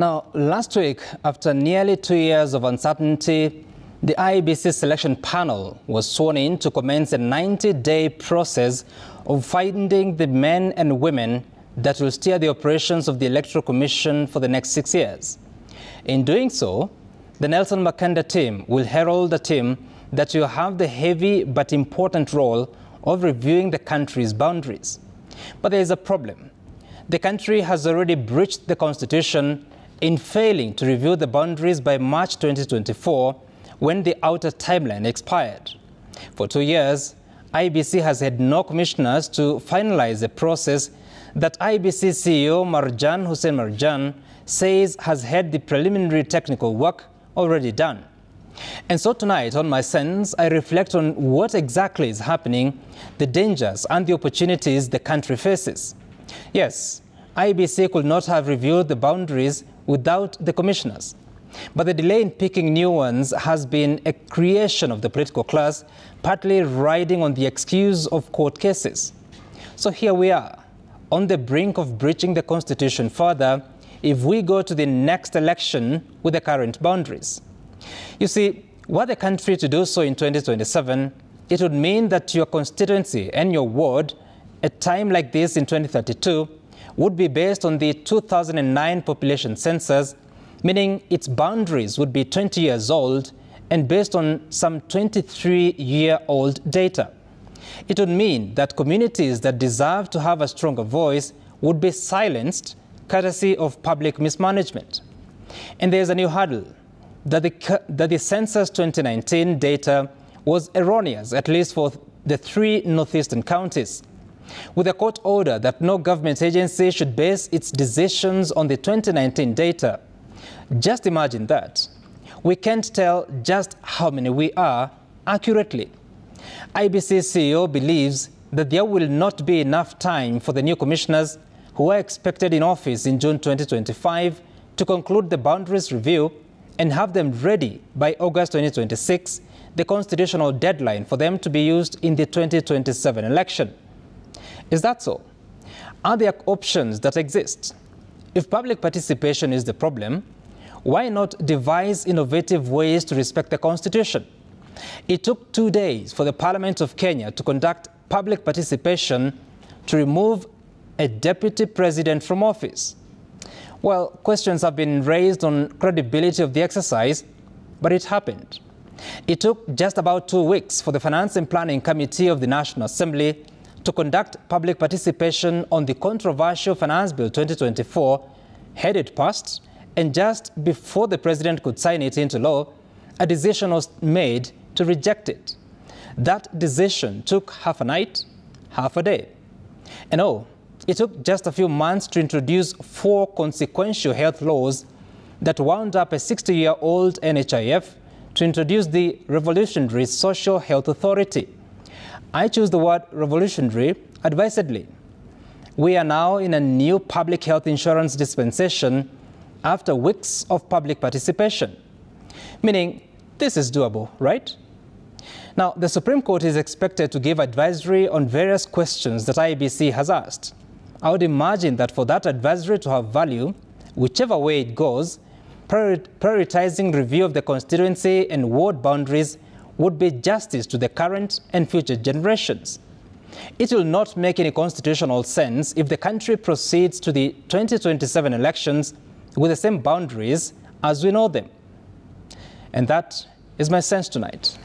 Now, last week, after nearly 2 years of uncertainty, the IEBC selection panel was sworn in to commence a 90-day process of finding the men and women that will steer the operations of the Electoral Commission for the next 6 years. In doing so, the Nelson Makanda team will herald a team that will have the heavy but important role of reviewing the country's boundaries. But there is a problem. The country has already breached the Constitution in failing to review the boundaries by March 2024 when the outer timeline expired. For 2 years, IEBC has had no commissioners to finalize a process that IEBC CEO Marjan Hussein Marjan says has had the preliminary technical work already done. And so tonight on My Sense, I reflect on what exactly is happening, the dangers and the opportunities the country faces. Yes, IEBC could not have reviewed the boundaries without the commissioners. But the delay in picking new ones has been a creation of the political class, partly riding on the excuse of court cases. So here we are, on the brink of breaching the Constitution further if we go to the next election with the current boundaries. You see, were the country to do so in 2027, it would mean that your constituency and your ward, at a time like this in 2032, would be based on the 2009 population census, meaning its boundaries would be 20 years old and based on some 23-year-old data. It would mean that communities that deserve to have a stronger voice would be silenced courtesy of public mismanagement. And there's a new hurdle, that the census 2019 data was erroneous, at least for the 3 northeastern counties. With a court order that no government agency should base its decisions on the 2019 data, just imagine that. We can't tell just how many we are accurately. IEBC CEO believes that there will not be enough time for the new commissioners who are expected in office in June 2025 to conclude the boundaries review and have them ready by August 2026, the constitutional deadline for them to be used in the 2027 election. Is that so? Are there options that exist? If public participation is the problem, why not devise innovative ways to respect the Constitution? It took 2 days for the Parliament of Kenya to conduct public participation to remove a deputy president from office. Well, questions have been raised on credibility of the exercise, but it happened. It took just about 2 weeks for the Finance and Planning Committee of the National Assembly to conduct public participation on the controversial Finance Bill 2024, had it passed, and just before the president could sign it into law, a decision was made to reject it. That decision took half a night, half a day. And it took just a few months to introduce 4 consequential health laws that wound up a 60-year-old NHIF to introduce the Revolutionary Social Health Authority. I choose the word revolutionary advisedly. We are now in a new public health insurance dispensation after weeks of public participation, meaning this is doable, right? Now, the Supreme Court is expected to give advisory on various questions that IEBC has asked. I would imagine that for that advisory to have value, whichever way it goes, prioritizing review of the constituency and ward boundaries would be justice to the current and future generations. It will not make any constitutional sense if the country proceeds to the 2027 elections with the same boundaries as we know them. And that is my sense tonight.